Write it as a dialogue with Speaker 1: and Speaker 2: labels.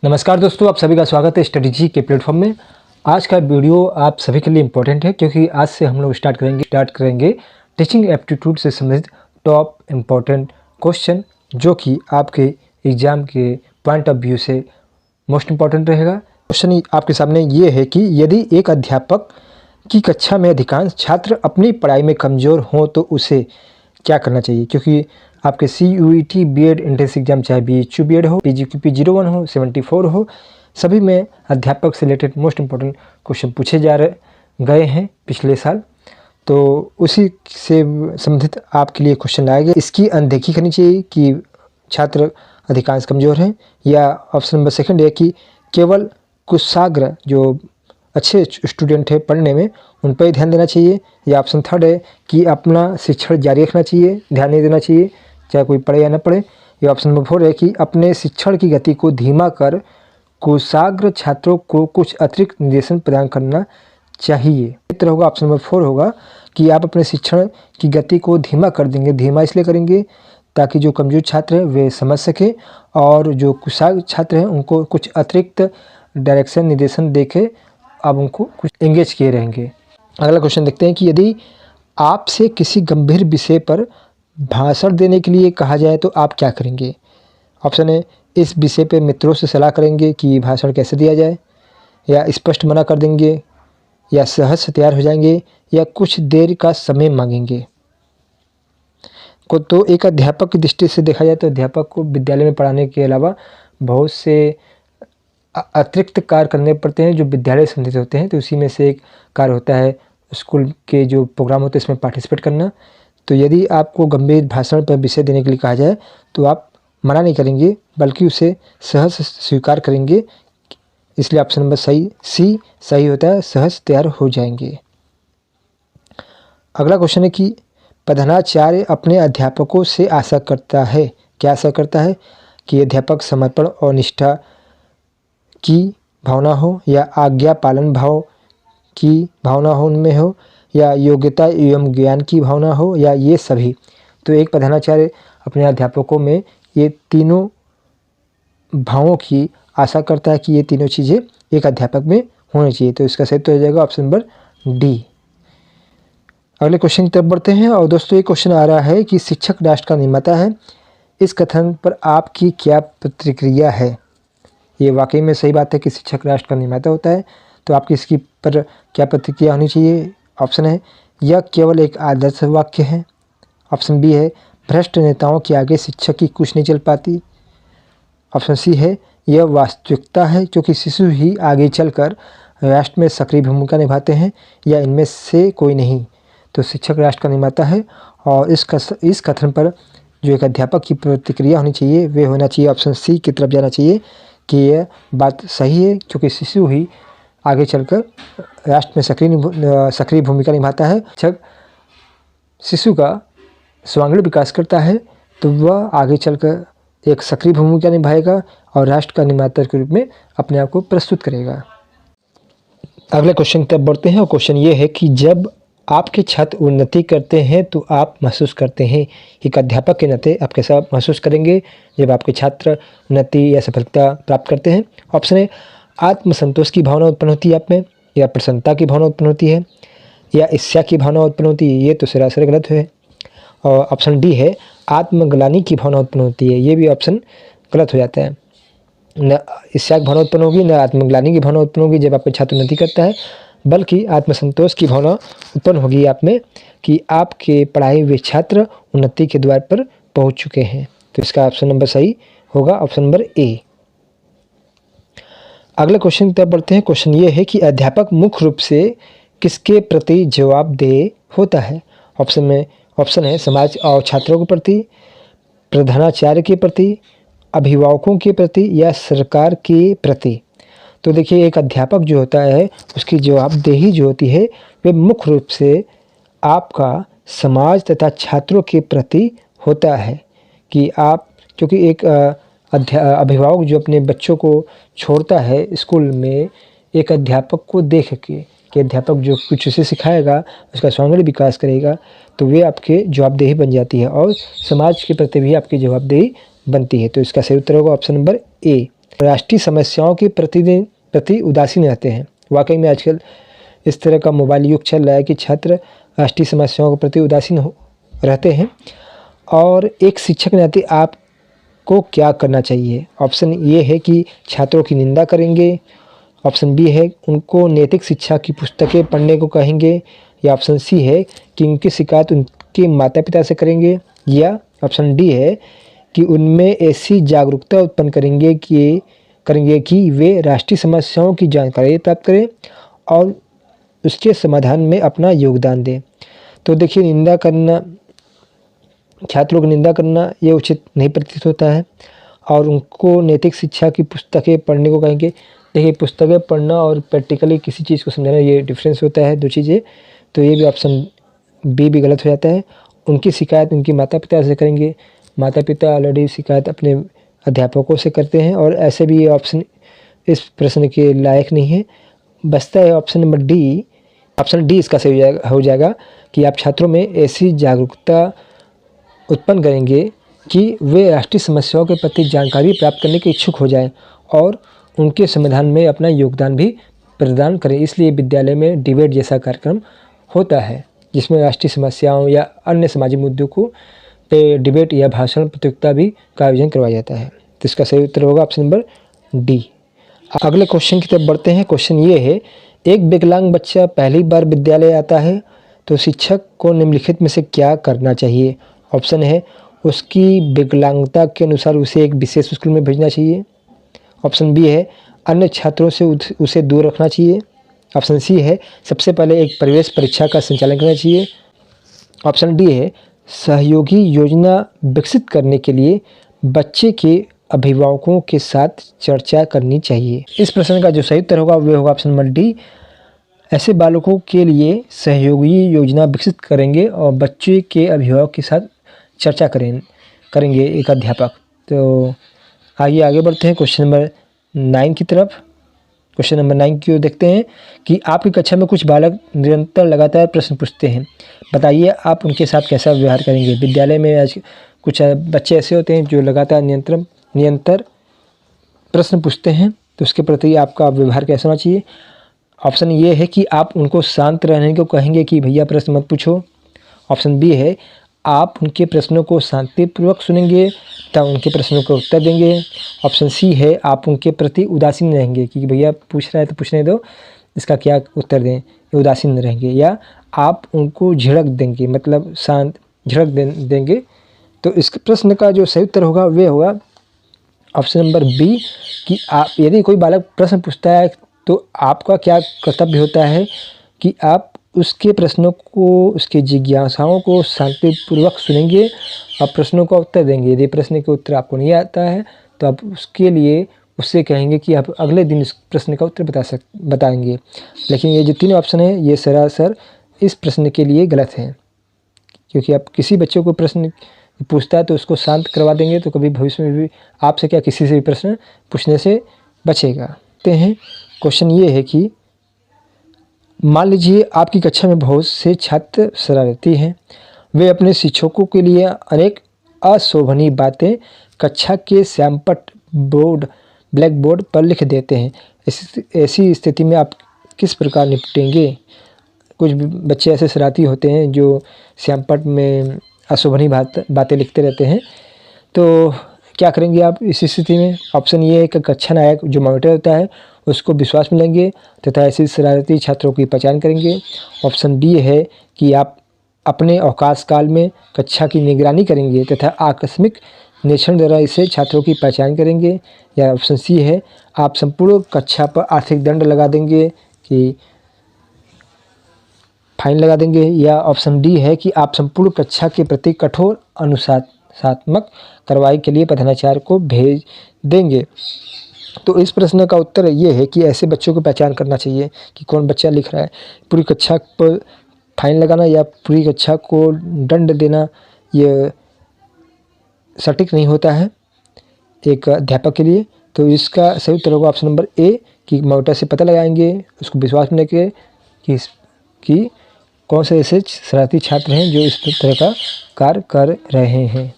Speaker 1: नमस्कार दोस्तों, आप सभी का स्वागत है स्टडी जी के प्लेटफॉर्म में। आज का वीडियो आप सभी के लिए इम्पोर्टेंट है क्योंकि आज से हम लोग स्टार्ट करेंगे टीचिंग एप्टीट्यूड से संबंधित टॉप इम्पोर्टेंट क्वेश्चन, जो कि आपके एग्ज़ाम के पॉइंट ऑफ व्यू से मोस्ट इम्पॉर्टेंट रहेगा। क्वेश्चन आपके सामने ये है कि यदि एक अध्यापक की कक्षा में अधिकांश छात्र अपनी पढ़ाई में कमज़ोर हों तो उसे क्या करना चाहिए। क्योंकि आपके CUET बीएड एंट्रेंस एग्जाम चाहे BHU बीएड हो, PGQP 01 हो, 74 हो, सभी में अध्यापक से रिलेटेड मोस्ट इम्पोर्टेंट क्वेश्चन पूछे गए हैं पिछले साल। तो उसी से संबंधित आपके लिए क्वेश्चन लाया गया। इसकी अनदेखी करनी चाहिए कि छात्र अधिकांश कमज़ोर हैं, या ऑप्शन नंबर सेकंड है कि केवल कुशाग्र जो अच्छे स्टूडेंट है पढ़ने में उन पर ही ध्यान देना चाहिए, या ऑप्शन थर्ड है कि अपना शिक्षण जारी रखना चाहिए, ध्यान नहीं देना चाहिए चाहे कोई पढ़े या न पढ़े, या ऑप्शन नंबर फोर है कि अपने शिक्षण की गति को धीमा कर कुशाग्र छात्रों को कुछ अतिरिक्त निर्देशन प्रदान करना चाहिए। उत्तर होगा ऑप्शन नंबर फोर होगा कि आप अपने शिक्षण की गति को धीमा कर देंगे। धीमा इसलिए करेंगे ताकि जो कमज़ोर छात्र हैं वे समझ सकें, और जो कुशाग्र छात्र हैं उनको कुछ अतिरिक्त डायरेक्शन निर्देशन देके आप उनको कुछ एंगेज किए रहेंगे। अगला क्वेश्चन देखते हैं कि यदि आपसे किसी गंभीर विषय पर भाषण देने के लिए कहा जाए तो आप क्या करेंगे। ऑप्शन है इस विषय पे मित्रों से सलाह करेंगे कि भाषण कैसे दिया जाए, या स्पष्ट मना कर देंगे, या सहज से तैयार हो जाएंगे, या कुछ देर का समय मांगेंगे। तो एक अध्यापक की दृष्टि से देखा जाए तो अध्यापक को विद्यालय में पढ़ाने के अलावा बहुत से अतिरिक्त कार्य करने पड़ते हैं जो विद्यालय से संबंधित होते हैं। तो उसी में से एक कार्य होता है स्कूल के जो प्रोग्राम होते हैं इसमें पार्टिसिपेट करना। तो यदि आपको गंभीर भाषण पर विषय देने के लिए कहा जाए तो आप मना नहीं करेंगे बल्कि उसे सहज स्वीकार करेंगे। इसलिए ऑप्शन नंबर सी सही होता है, सहज तैयार हो जाएंगे। अगला क्वेश्चन है कि प्रधानाचार्य अपने अध्यापकों से आशा करता है, क्या आशा करता है, कि अध्यापक समर्पण और निष्ठा की भावना हो, या आज्ञा पालन भाव की भावना हो उनमें हो, या योग्यता एवं ज्ञान की भावना हो, या ये सभी। तो एक प्रधानाचार्य अपने अध्यापकों में ये तीनों भावों की आशा करता है कि ये तीनों चीज़ें एक अध्यापक में होनी चाहिए। तो इसका सही तो हो जाएगा ऑप्शन नंबर डी। अगले क्वेश्चन की तरफ बढ़ते हैं। और दोस्तों ये क्वेश्चन आ रहा है कि शिक्षक राष्ट्र का निर्माता है, इस कथन पर आपकी क्या प्रतिक्रिया है। ये वाकई में सही बात है कि शिक्षक राष्ट्र का निर्माता होता है, तो आपकी इसकी पर क्या प्रतिक्रिया होनी चाहिए। ऑप्शन है यह केवल एक आदर्श वाक्य है। ऑप्शन बी है भ्रष्ट नेताओं के आगे शिक्षक की कुछ नहीं चल पाती। ऑप्शन सी है यह वास्तविकता है क्योंकि शिशु ही आगे चलकर राष्ट्र में सक्रिय भूमिका निभाते हैं, या इनमें से कोई नहीं। तो शिक्षक राष्ट्र का निर्माता है, और इस कथन पर जो एक अध्यापक की प्रतिक्रिया होनी चाहिए वे होना चाहिए ऑप्शन सी की तरफ जाना चाहिए कि यह बात सही है क्योंकि शिशु ही आगे चलकर राष्ट्र में सक्रिय भूमिका निभाता है। जब शिशु का सर्वांगीण विकास करता है तो वह आगे चलकर एक सक्रिय भूमिका निभाएगा और राष्ट्र का निर्माता के रूप में अपने आप को प्रस्तुत करेगा। अगले क्वेश्चन की तरफ बढ़ते हैं, और क्वेश्चन ये है कि जब आपके छात्र उन्नति करते हैं तो आप महसूस करते हैं। एक अध्यापक के नाते आप कैसा महसूस करेंगे जब आपके छात्र उन्नति या सफलता प्राप्त करते हैं। ऑप्शन है आत्मसंतोष की भावना उत्पन्न होती है आप में, या प्रसन्नता की भावना उत्पन्न होती है, या ईर्ष्या की भावना उत्पन्न होती है। ये तो सरासर गलत है। और ऑप्शन डी है आत्मग्लानि की भावना उत्पन्न होती है। ये भी ऑप्शन गलत हो जाता है। न ईर्ष्या की भावना उत्पन्न होगी, न आत्मग्लानि की भावना उत्पन्न होगी जब आपका छात्र उन्नति करता है, बल्कि आत्मसंतोष की भावना उत्पन्न होगी आप में कि आपके पढ़ाए हुए छात्र उन्नति के द्वार पर पहुंच चुके हैं। तो इसका ऑप्शन नंबर सही होगा ऑप्शन नंबर ए। अगले क्वेश्चन की तरफ बढ़ते हैं। क्वेश्चन ये है कि अध्यापक मुख्य रूप से किसके प्रति जवाबदेह होता है। ऑप्शन है समाज और छात्रों के प्रति, प्रधानाचार्य के प्रति, अभिभावकों के प्रति, या सरकार के प्रति। तो देखिए एक अध्यापक जो होता है उसकी जवाबदेही जो होती है वे मुख्य रूप से आपका समाज तथा छात्रों के प्रति होता है। कि आप क्योंकि एक अभिभावक जो अपने बच्चों को छोड़ता है स्कूल में एक अध्यापक को देख के कि अध्यापक जो कुछ उसे सिखाएगा उसका सर्वांगीण विकास करेगा, तो वे आपके जवाबदेही बन जाती है और समाज के प्रति भी आपकी जवाबदेही बनती है। तो इसका सही उत्तर होगा ऑप्शन नंबर ए। राष्ट्रीय समस्याओं के प्रति उदासीन रहते हैं। वाकई में आजकल इस तरह का मोबाइल युग चल रहा है कि छात्र राष्ट्रीय समस्याओं के प्रति उदासीन रहते हैं। और एक शिक्षक के नाते आपको क्या करना चाहिए? ऑप्शन ए है कि छात्रों की निंदा करेंगे, ऑप्शन बी है उनको नैतिक शिक्षा की पुस्तकें पढ़ने को कहेंगे, या ऑप्शन सी है कि उनकी शिकायत उनके माता पिता से करेंगे, या ऑप्शन डी है कि उनमें ऐसी जागरूकता उत्पन्न करेंगे कि वे राष्ट्रीय समस्याओं की जानकारी प्राप्त करें और उसके समाधान में अपना योगदान दें। तो देखिए, निंदा करना, छात्रों की निंदा करना ये उचित नहीं प्रतीत होता है। और उनको नैतिक शिक्षा की पुस्तकें पढ़ने को कहेंगे। देखिए, पुस्तकें पढ़ना और प्रैक्टिकली किसी चीज़ को समझाना, ये डिफरेंस होता है, दो चीज़ें। तो ये भी ऑप्शन बी भी गलत हो जाता है। उनकी शिकायत उनके माता पिता से करेंगे। माता पिता ऑलरेडी शिकायत अपने अध्यापकों से करते हैं, और ऐसे भी ये ऑप्शन इस प्रश्न के लायक नहीं है। बचता है option number D. Option D इसका सही हो जाएगा कि आप छात्रों में ऐसी जागरूकता उत्पन्न करेंगे कि वे राष्ट्रीय समस्याओं के प्रति जानकारी प्राप्त करने के इच्छुक हो जाएं और उनके समाधान में अपना योगदान भी प्रदान करें। इसलिए विद्यालय में डिबेट जैसा कार्यक्रम होता है, जिसमें राष्ट्रीय समस्याओं या अन्य सामाजिक मुद्दों को पे डिबेट या भाषण प्रतियोगिता भी का आयोजन करवाया जाता है। तो इसका सही उत्तर होगा ऑप्शन नंबर डी। अगले क्वेश्चन की तरफ बढ़ते हैं। क्वेश्चन ये है, एक विकलांग बच्चा पहली बार विद्यालय आता है तो शिक्षक को निम्नलिखित में से क्या करना चाहिए? ऑप्शन है उसकी विकलांगता के अनुसार उसे एक विशेष स्कूल में भेजना चाहिए। ऑप्शन बी है अन्य छात्रों से उसे दूर रखना चाहिए। ऑप्शन सी है सबसे पहले एक प्रवेश परीक्षा का संचालन करना चाहिए। ऑप्शन डी है सहयोगी योजना विकसित करने के लिए बच्चे के अभिभावकों के साथ चर्चा करनी चाहिए। इस प्रश्न का जो सही उत्तर होगा वह होगा ऑप्शन नंबर डी। ऐसे बालकों के लिए सहयोगी योजना विकसित करेंगे और बच्चे के अभिभावक के साथ चर्चा करेंगे एक अध्यापक। तो आगे बढ़ते हैं क्वेश्चन नंबर 9 की तरफ। क्वेश्चन नंबर 9 की ओर देखते हैं कि आपकी कक्षा में कुछ बालक निरंतर लगातार प्रश्न पूछते हैं, बताइए आप उनके साथ कैसा व्यवहार करेंगे? विद्यालय में आज कुछ बच्चे ऐसे होते हैं जो लगातार निरंतर प्रश्न पूछते हैं, तो उसके प्रति आपका व्यवहार कैसा होना चाहिए? ऑप्शन ये है कि आप उनको शांत रहने को कहेंगे कि भैया प्रश्न मत पूछो। ऑप्शन बी है आप उनके प्रश्नों को शांतिपूर्वक सुनेंगे तब उनके प्रश्नों का उत्तर देंगे। ऑप्शन सी है आप उनके प्रति उदासीन रहेंगे कि भैया पूछ रहा है तो पूछने दो, इसका क्या उत्तर दें, ये उदासीन रहेंगे। या आप उनको झिड़क देंगे, मतलब शांत झिड़क देंगे। तो इस प्रश्न का जो सही उत्तर होगा वे होगा ऑप्शन नंबर बी कि आप यदि कोई बालक प्रश्न पूछता है तो आपका क्या कर्तव्य होता है कि आप उसके प्रश्नों को, उसके जिज्ञासाओं को शांतिपूर्वक सुनेंगे और प्रश्नों का उत्तर देंगे। यदि प्रश्न के उत्तर आपको नहीं आता है तो आप उसके लिए उससे कहेंगे कि आप अगले दिन इस प्रश्न का उत्तर बताएंगे। लेकिन ये जो 3 ऑप्शन है ये सरासर इस प्रश्न के लिए गलत हैं, क्योंकि आप किसी बच्चे को प्रश्न पूछता है तो उसको शांत करवा देंगे तो कभी भविष्य में भी आपसे क्या किसी से भी प्रश्न पूछने से बचेगा। ते हैं क्वेश्चन ये है कि मान लीजिए आपकी कक्षा में बहुत से छात्र शरारती हैं, वे अपने शिक्षकों के लिए अनेक अशोभनीय बातें कक्षा के श्यामपट्ट ब्लैक बोर्ड पर लिख देते हैं। ऐसी स्थिति में आप किस प्रकार निपटेंगे? कुछ बच्चे ऐसे शरारती होते हैं जो श्यामपट्ट में अशोभनीय बातें लिखते रहते हैं, तो क्या करेंगे आप इस स्थिति में? ऑप्शन ये है कि कक्षा नायक जो मॉनिटर होता है उसको विश्वास में लेंगे तथा ऐसे शरारती छात्रों की पहचान करेंगे। ऑप्शन बी है कि आप अपने अवकाश काल में कक्षा की निगरानी करेंगे तथा आकस्मिक निरीक्षण द्वारा इसे छात्रों की पहचान करेंगे। या ऑप्शन सी है आप संपूर्ण कक्षा पर आर्थिक दंड लगा देंगे कि फाइन लगा देंगे। या ऑप्शन डी है कि आप संपूर्ण कक्षा के प्रति कठोर अनुशासनात्मक कार्रवाई के लिए प्रधानाचार्य को भेज देंगे। तो इस प्रश्न का उत्तर ये है कि ऐसे बच्चों को पहचान करना चाहिए कि कौन बच्चा लिख रहा है। पूरी कक्षा पर फाइन लगाना या पूरी कक्षा को दंड देना ये सटीक नहीं होता है एक अध्यापक के लिए। तो इसका सही उत्तर होगा ऑप्शन नंबर ए कि मॉनिटर से पता लगाएंगे, उसको विश्वास में लेके कि कौन से ऐसे शरारती छात्र हैं जो इस तरह का कार्य कर रहे हैं।